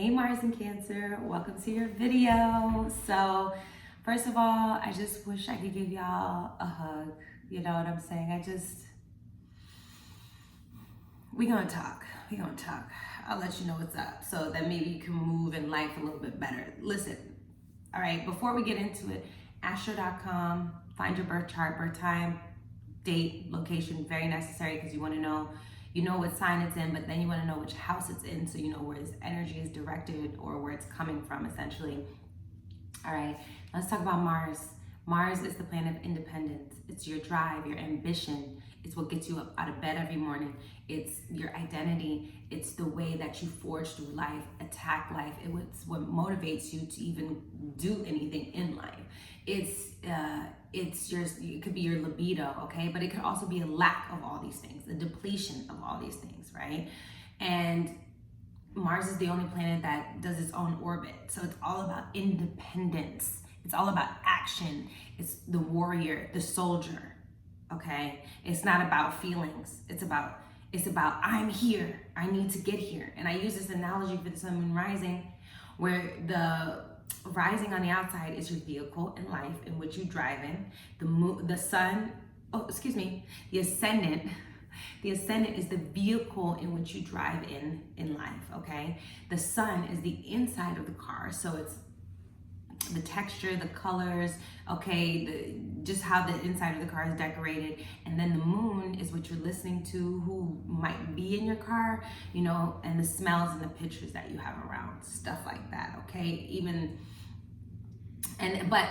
Hey Mars and Cancer, welcome to your video. So first of all, I just wish I could give y'all a hug. You know what I'm saying? We gonna talk. I'll let you know what's up so that maybe you can move in life a little bit better. Listen, all right, before we get into it, astro.com, find your birth chart, birth time, date, location, very necessary because you want to know, you know what sign it's in, but then you want to know which house it's in so you know where this energy is directed or where it's coming from, essentially. All right, let's talk about Mars. Mars is the planet of independence. It's your drive, your ambition. It's what gets you up out of bed every morning. It's your identity. It's the way that you forge through life, attack life. It's what motivates you to even do anything in life. It could be your libido, okay? But it could also be a lack of all these things, a depletion of all these things, right? And Mars is the only planet that does its own orbit. So it's all about independence. It's all about action. It's the warrior, the soldier, okay? It's not about feelings. It's about I'm here. I need to get here. And I use this analogy for the sun, moon, rising, where the rising on the outside is your vehicle in life in which you drive in. The ascendant. The ascendant is the vehicle in which you drive in life, okay? The sun is the inside of the car, so it's the texture, the colors, okay, just how the inside of the car is decorated. And then the moon is what you're listening to, who might be in your car, you know, and the smells and the pictures that you have around, stuff like that, okay? But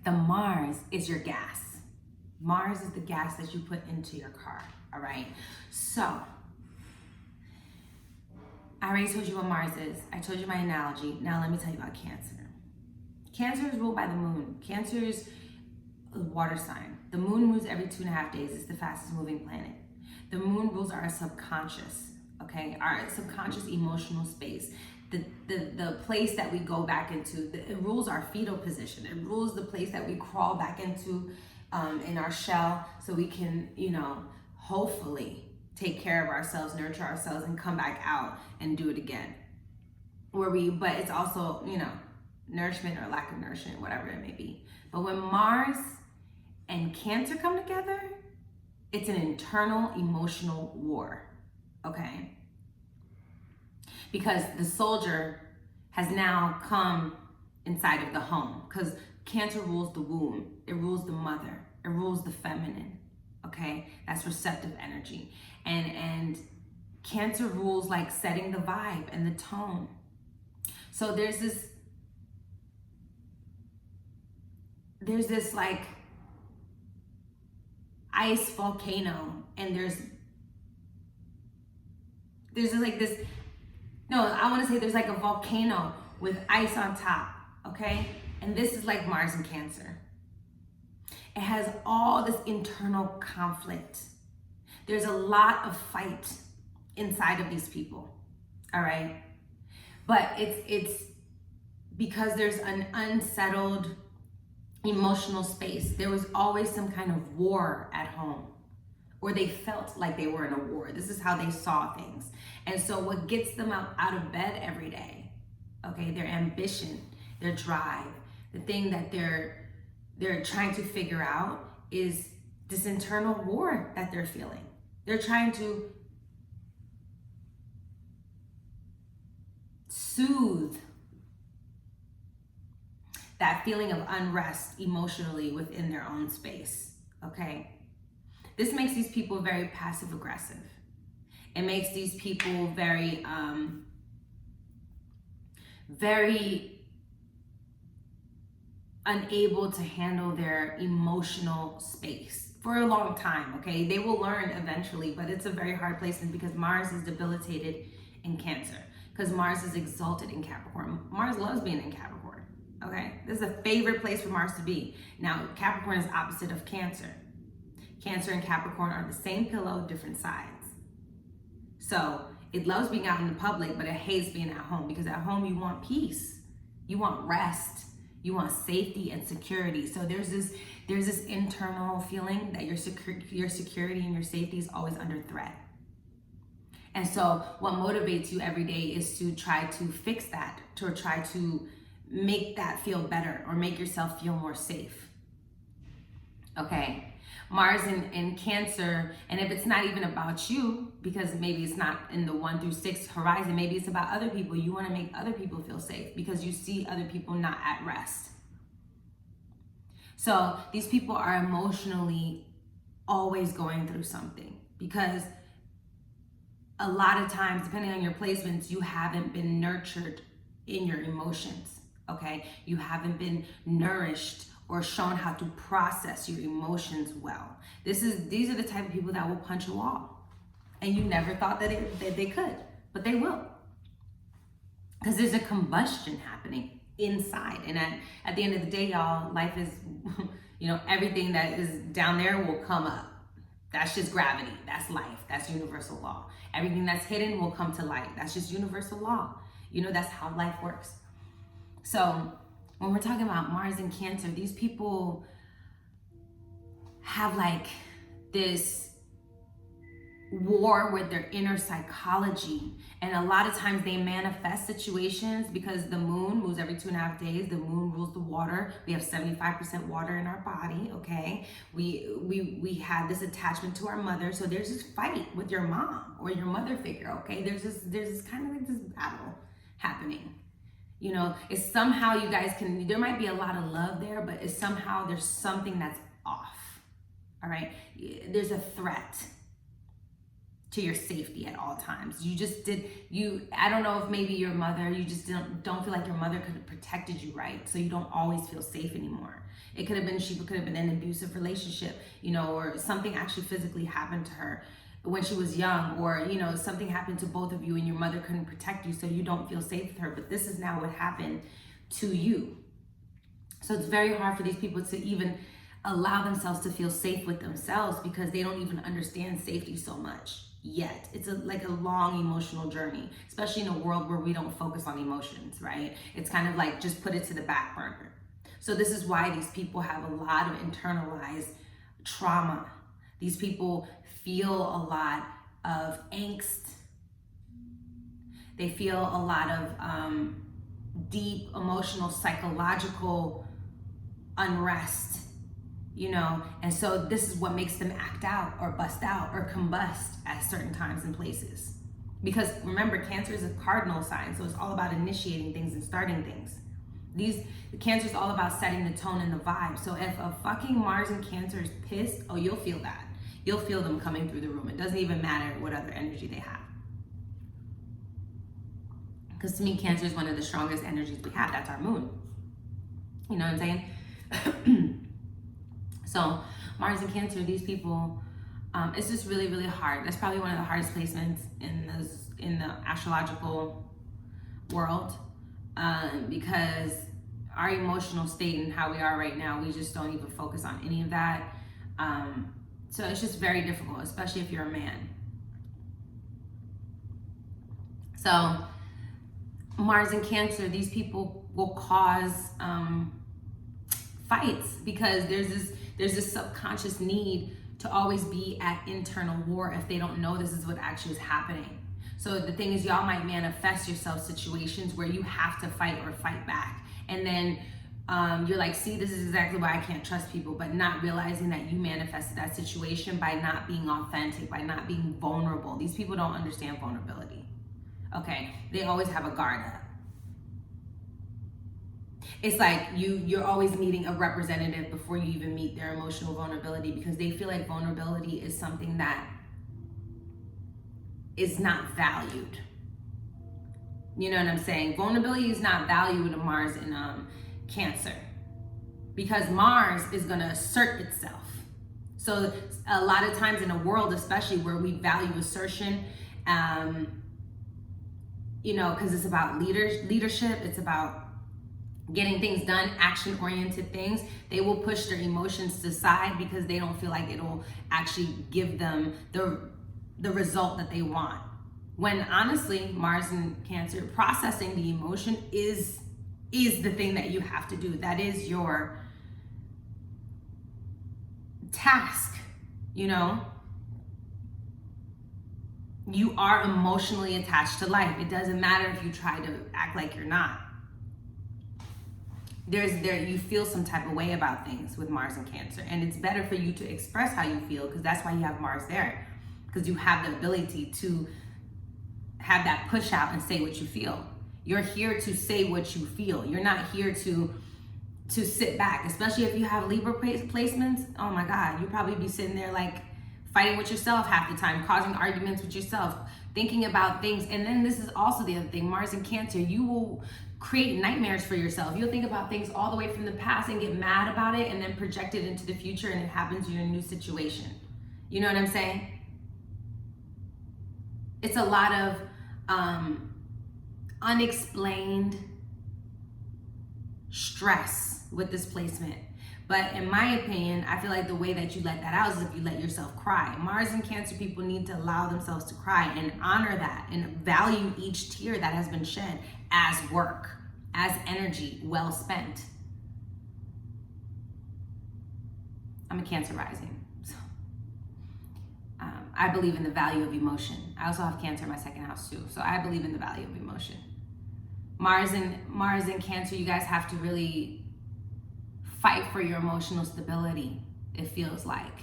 the Mars is your gas. Mars is the gas that you put into your car, all right? So, I already told you what Mars is. I told you my analogy. Now let me tell you about Cancer. Cancer is ruled by the moon. Cancer is a water sign. The moon moves every 2.5 days. It's the fastest moving planet. The moon rules our subconscious, okay? Our subconscious emotional space. The place that we go back into. It rules our fetal position. It rules the place that we crawl back into in our shell so we can, you know, hopefully take care of ourselves, nurture ourselves, and come back out and do it again. But it's also, you know, nourishment or lack of nourishment, whatever it may be. But when Mars and Cancer come together, it's an internal emotional war, okay? Because the soldier has now come inside of the home, because Cancer rules the womb, it rules the mother, it rules the feminine, okay? That's receptive energy. And Cancer rules like setting the vibe and the tone. So there's this like ice volcano, and there's like this, no, I want to say there's like a volcano with ice on top, okay? And this is like Mars and Cancer. It has all this internal conflict. There's a lot of fight inside of these people, all right? But it's because there's an unsettled emotional space. There was always some kind of war at home, or they felt like they were in a war. This is how they saw things. And so what gets them out of bed every day, okay, their ambition, their drive, the thing that they're trying to figure out is this internal war that they're feeling. They're trying to soothe that feeling of unrest emotionally within their own space, okay? This makes these people very passive aggressive. It makes these people very unable to handle their emotional space for a long time, okay? They will learn eventually, but it's a very hard place because Mars is debilitated in Cancer, because Mars is exalted in Capricorn. Mars loves being in Capricorn. Okay, this is a favorite place for Mars to be. Now, Capricorn is opposite of Cancer. Cancer and Capricorn are the same pillow, different sides. So it loves being out in the public, but it hates being at home, because at home you want peace, you want rest, you want safety and security. So there's this internal feeling that your security and your safety is always under threat. And so what motivates you every day is to try to fix that, to try to make that feel better or make yourself feel more safe. Okay? Mars in Cancer, and if it's not even about you, because maybe it's not in the 1 through 6 horizon, maybe it's about other people. You want to make other people feel safe because you see other people not at rest. So these people are emotionally always going through something, because a lot of times, depending on your placements, you haven't been nurtured in your emotions, okay? You haven't been nourished or shown how to process your emotions well. These are the type of people that will punch a wall. And you never thought that they could, but they will. Because there's a combustion happening inside. And at the end of the day, y'all, life is, everything that is down there will come up. That's just gravity. That's life. That's universal law. Everything that's hidden will come to light. That's just universal law. That's how life works. So when we're talking about Mars and Cancer, these people have like this war with their inner psychology. And a lot of times they manifest situations because the moon moves every 2.5 days. The moon rules the water. We have 75% water in our body, okay? We have this attachment to our mother. So there's this fight with your mom or your mother figure, okay? There's this kind of like this battle happening. It's somehow you guys there might be a lot of love there, but it's somehow there's something that's off, all right? There's a threat to your safety at all times. I don't know if maybe your mother, you just don't feel like your mother could have protected you right, so you don't always feel safe anymore. It could have been, she could have been in an abusive relationship, or something actually physically happened to her when she was young, or something happened to both of you and your mother couldn't protect you, so you don't feel safe with her. But this is now what happened to you. So it's very hard for these people to even allow themselves to feel safe with themselves, because they don't even understand safety so much yet. It's like a long emotional journey, especially in a world where we don't focus on emotions, right? It's kind of like just put it to the back burner. So this is why these people have a lot of internalized trauma. These people feel a lot of angst. They feel a lot of deep emotional, psychological unrest, and so this is what makes them act out or bust out or combust at certain times and places. Because remember, Cancer is a cardinal sign, so it's all about initiating things and starting things. The Cancer is all about setting the tone and the vibe. So if a fucking Mars in Cancer is pissed, oh, you'll feel that. You'll feel them coming through the room. It doesn't even matter what other energy they have. Because to me, Cancer is one of the strongest energies we have. That's our moon. You know what I'm saying? So Mars and Cancer, these people, it's just really, really hard. That's probably one of the hardest placements in the astrological world, because our emotional state and how we are right now, we just don't even focus on any of that. So it's just very difficult, especially if you're a man. So Mars and Cancer, these people will cause fights, because there's this subconscious need to always be at internal war if they don't know this is what actually is happening. So the thing is, y'all might manifest yourself situations where you have to fight or fight back. And then you're like, see, this is exactly why I can't trust people, but not realizing that you manifested that situation by not being authentic, by not being vulnerable. These people don't understand vulnerability. Okay, they always have a guard up. It's like you're always needing a representative before you even meet their emotional vulnerability, because they feel like vulnerability is something that is not valued. You know what I'm saying? Vulnerability is not valued in Mars in Cancer, because Mars is going to assert itself. So a lot of times in a world, especially where we value assertion, because it's about leadership, it's about getting things done, action-oriented things, they will push their emotions to the side because they don't feel like it'll actually give them the result that they want. When honestly, Mars in Cancer, processing the emotion is the thing that you have to do. That is your task, You are emotionally attached to life. It doesn't matter if you try to act like you're not. You feel some type of way about things with Mars and Cancer, and it's better for you to express how you feel, because that's why you have Mars there, because you have the ability to have that push out and say what you feel. You're here to say what you feel. You're not here to sit back, especially if you have Libra placements. Oh my God, you'll probably be sitting there like fighting with yourself half the time, causing arguments with yourself, thinking about things. And then this is also the other thing, Mars and Cancer, you will create nightmares for yourself. You'll think about things all the way from the past and get mad about it and then project it into the future, and it happens in a new situation. You know what I'm saying? It's a lot of unexplained stress with this placement. But in my opinion, I feel like the way that you let that out is if you let yourself cry. Mars and Cancer people need to allow themselves to cry and honor that and value each tear that has been shed as work, as energy well spent. I'm a Cancer rising, so I believe in the value of emotion. I also have Cancer in my second house too, so I believe in the value of emotion. Mars and Cancer, you guys have to really fight for your emotional stability, it feels like,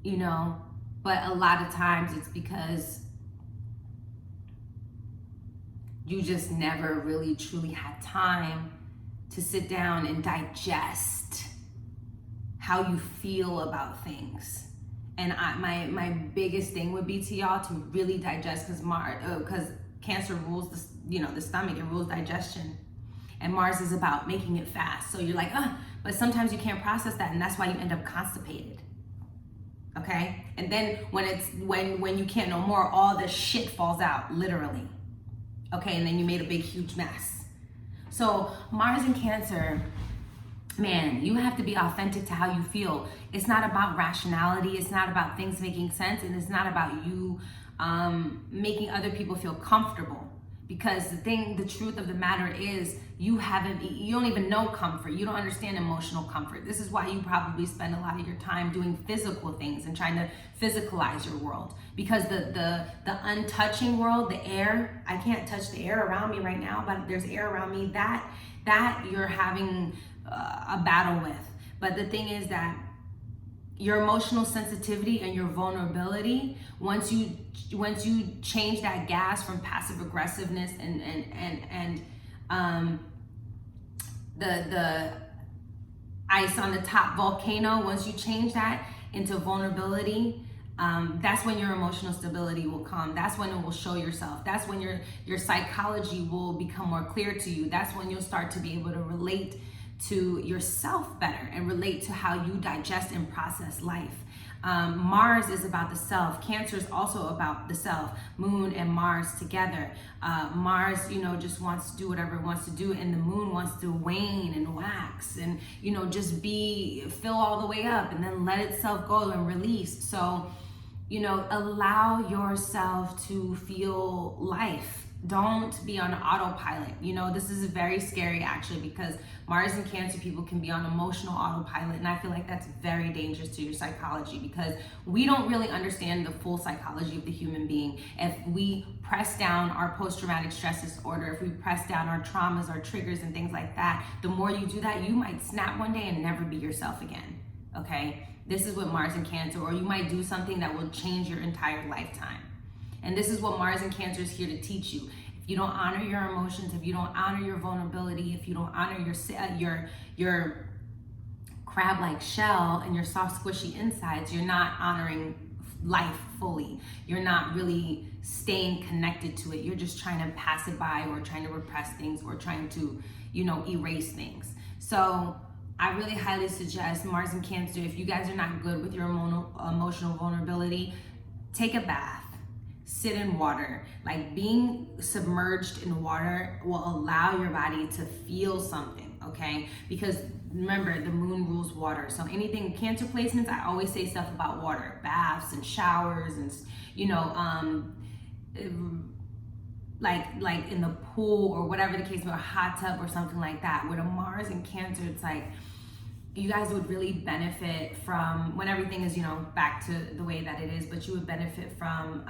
you know, but a lot of times it's because you just never really truly had time to sit down and digest how you feel about things. And my biggest thing would be to y'all to really digest, because Cancer rules the stomach, it rules digestion. And Mars is about making it fast. So you're like, but sometimes you can't process that, and that's why you end up constipated. Okay? And then when you can't no more, all the shit falls out, literally. Okay, and then you made a big, huge mess. So Mars and Cancer, man, you have to be authentic to how you feel. It's not about rationality, it's not about things making sense, and it's not about you making other people feel comfortable. Because the truth of the matter is, you don't even know comfort. You don't understand emotional comfort. This is why you probably spend a lot of your time doing physical things and trying to physicalize your world. Because the untouching world, the air, I can't touch the air around me right now, but there's air around me that you're having a battle with. But the thing is that your emotional sensitivity and your vulnerability, once you change that gas from passive aggressiveness and the ice on the top volcano, once you change that into vulnerability, that's when your emotional stability will come. That's when it will show yourself. That's when your psychology will become more clear to you. That's when you'll start to be able to relate to yourself better and relate to how you digest and process life. Mars is about the self. Cancer is also about the self. Moon and Mars together. Mars, just wants to do whatever it wants to do, and the moon wants to wane and wax and, just fill all the way up and then let itself go and release. So, allow yourself to feel life. Don't be on autopilot. This is very scary actually, because Mars and Cancer people can be on emotional autopilot, and I feel like that's very dangerous to your psychology, because we don't really understand the full psychology of the human being. If we press down our post-traumatic stress disorder, if we press down our traumas, our triggers and things like that, the more you do that, you might snap one day and never be yourself again. Okay? This is what Mars and Cancer, or you might do something that will change your entire lifetime. And this is what Mars and Cancer is here to teach you. If you don't honor your emotions, if you don't honor your vulnerability, if you don't honor your crab-like shell and your soft, squishy insides, you're not honoring life fully. You're not really staying connected to it. You're just trying to pass it by, or trying to repress things, or trying to, erase things. So I really highly suggest Mars and Cancer, if you guys are not good with your emotional vulnerability, take a bath. Sit in water. Like, being submerged in water will allow your body to feel something, okay? Because remember, the moon rules water. So anything Cancer placements, I always say stuff about water, baths and showers, and like in the pool or whatever the case may be, a hot tub or something like that. With a Mars and Cancer, it's like, you guys would really benefit from, when everything is, you know, back to the way that it is, but you would benefit from,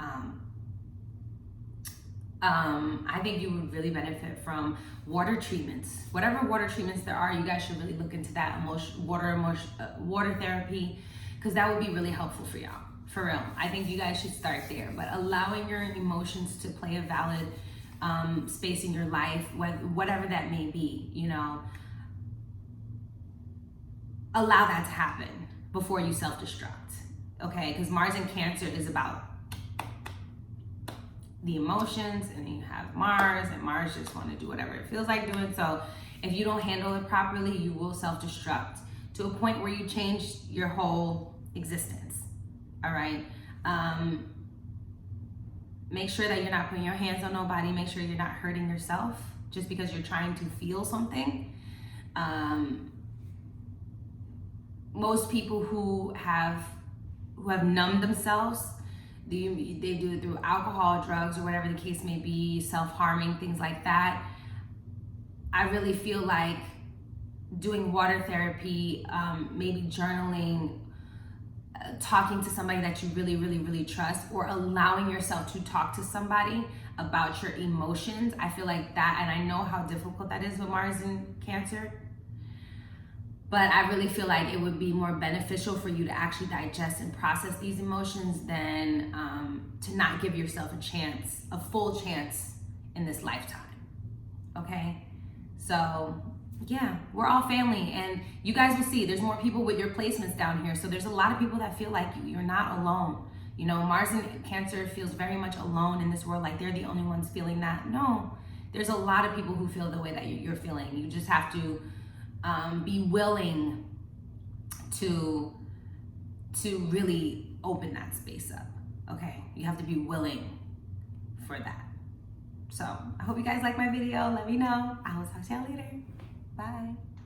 I think you would really benefit from water treatments. Whatever water treatments there are, you guys should really look into that water therapy, because that would be really helpful for y'all. For real. I think you guys should start there. But allowing your emotions to play a valid space in your life, whatever that may be, you know, allow that to happen before you self-destruct, okay? Because Mars in Cancer is about the emotions, and then you have Mars, and Mars just want to do whatever it feels like doing. So if you don't handle it properly, you will self-destruct to a point where you change your whole existence, all right? Make sure that you're not putting your hands on nobody. Make sure you're not hurting yourself just because you're trying to feel something. Most people who have numbed themselves, they do it through alcohol, drugs, or whatever the case may be, self-harming, things like that. I really feel like doing water therapy, maybe journaling, talking to somebody that you really, really, really trust, or allowing yourself to talk to somebody about your emotions. I feel like that, and I know how difficult that is with Mars in Cancer, but I really feel like it would be more beneficial for you to actually digest and process these emotions than to not give yourself a full chance in this lifetime, okay? So yeah, we're all family, and you guys will see there's more people with your placements down here. So there's a lot of people that feel like you're not alone. You know, Mars in Cancer feels very much alone in this world, like they're the only ones feeling that. No, there's a lot of people who feel the way that you're feeling. You just have to be willing to really open that space up, okay? You have to be willing for that. So I hope you guys like my video. Let me know. I will talk to y'all later. Bye.